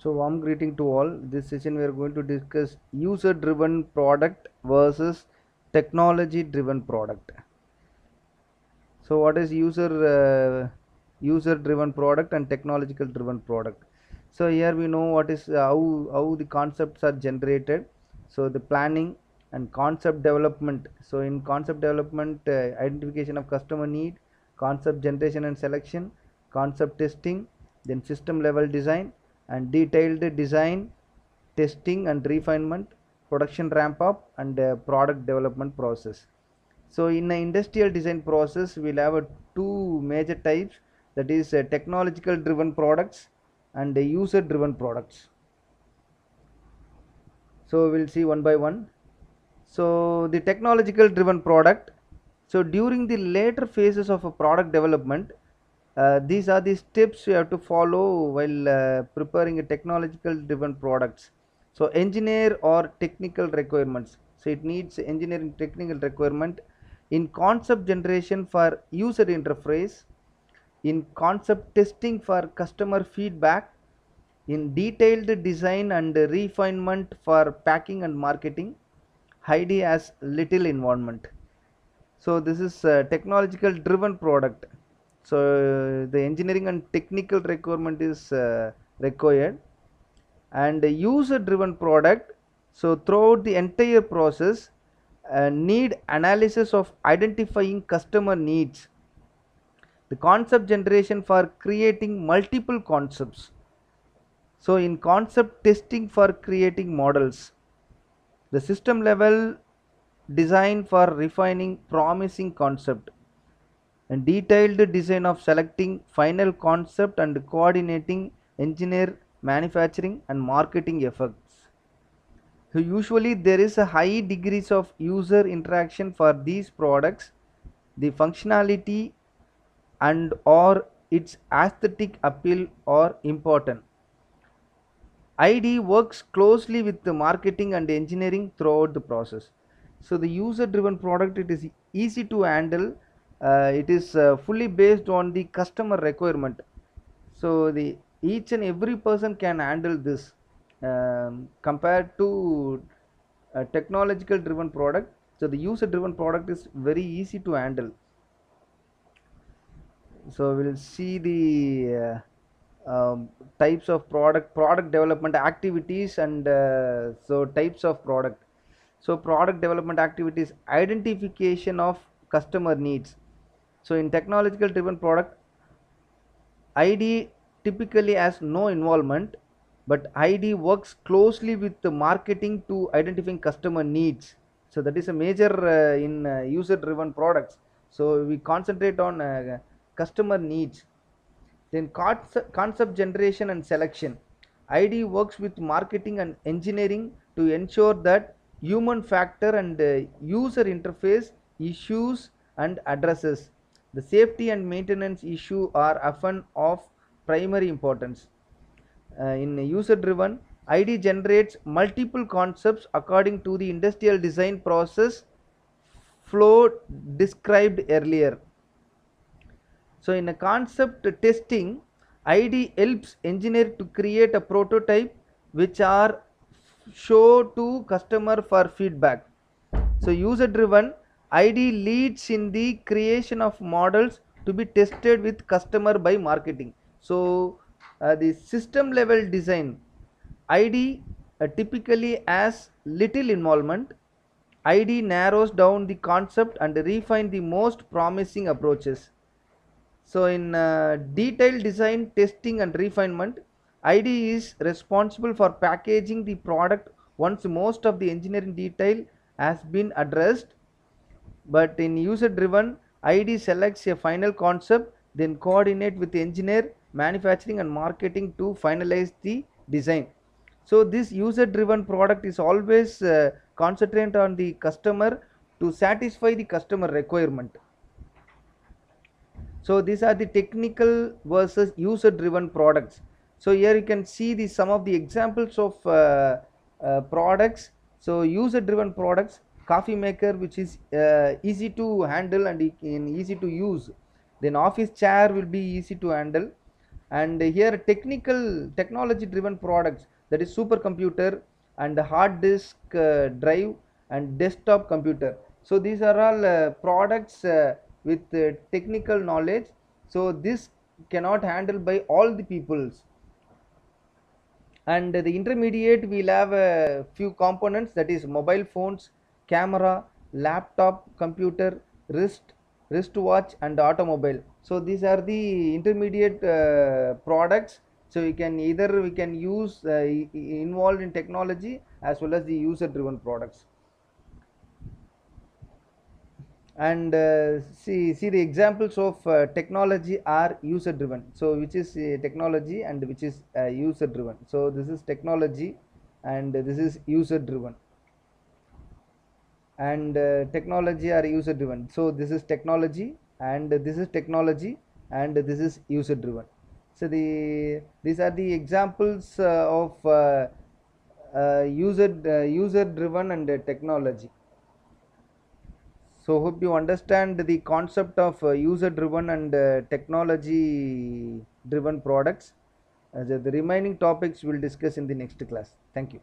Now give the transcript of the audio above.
So warm greeting to all. This session we are going to discuss user driven product versus technology driven product. So what is user driven product and technological driven product? So here we know what is how the concepts are generated. So the planning and concept development. So in concept development, identification of customer need, concept generation and selection, concept testing, then system level design and detailed design, testing and refinement, production ramp up, and product development process. So in the industrial design process, we'll have two major types, that is technological driven products and user driven products. So we'll see one by one. So the technological driven product. So during the later phases of a product development, these are the steps you have to follow while preparing a technological driven products. So engineer or technical requirements. So it needs engineering technical requirement in concept generation for user interface, in concept testing for customer feedback, in detailed design and refinement for packing and marketing. Heidi has little involvement. So this is a technological driven product. So the engineering and technical requirement is required, and user driven product. So throughout the entire process, need analysis of identifying customer needs, the concept generation for creating multiple concepts. So in concept testing for creating models, the system level design for refining promising concept, and detailed design of selecting final concept and coordinating engineer, manufacturing and marketing efforts. So usually there is a high degrees of user interaction for these products. The functionality and or its aesthetic appeal are important. ID works closely with the marketing and engineering throughout the process. So the user driven product, it is easy to handle. It is fully based on the customer requirement. So the each and every person can handle this, compared to a technological driven product. So the user driven product is very easy to handle. So we'll see the types of product development activities, and so types of product. So product development activities: identification of customer needs. So in technological driven product, ID typically has no involvement, but ID works closely with the marketing to identifying customer needs. So that is a major in user driven products. So we concentrate on customer needs. Then concept generation and selection. ID works with marketing and engineering to ensure that human factor and user interface issues and addresses. The safety and maintenance issue are often of primary importance. In user driven, ID generates multiple concepts according to the industrial design process flow described earlier. So in a concept testing, ID helps engineer to create a prototype which are show to customer for feedback. So user driven, ID leads in the creation of models to be tested with customer by marketing. So the system level design, ID typically has little involvement. ID narrows down the concept and refine the most promising approaches. So in detailed design, testing and refinement, ID is responsible for packaging the product once most of the engineering detail has been addressed. But in user driven, ID selects a final concept, then coordinate with the engineer, manufacturing and marketing to finalize the design. So this user driven product is always concentrate on the customer to satisfy the customer requirement. So these are the technical versus user driven products. So here you can see the some of the examples of products. So user driven products: coffee maker, which is easy to handle and easy to use. Then office chair will be easy to handle. And here technology driven products, that is supercomputer and hard disk drive and desktop computer. So these are all products with technical knowledge, so this cannot handle by all the peoples. And the intermediate will have a few components, that is mobile phones, camera, laptop computer, wristwatch and automobile. So these are the intermediate products. So we can use involved in technology as well as the user driven products. And see the examples of technology are user driven, so which is technology and which is user driven. So this is technology and this is user driven. And technology are user driven, so this is technology and this is technology and this is user driven. So these are the examples of user driven and technology. So hope you understand the concept of user driven and technology driven products. The remaining topics we'll discuss in the next class. Thank you.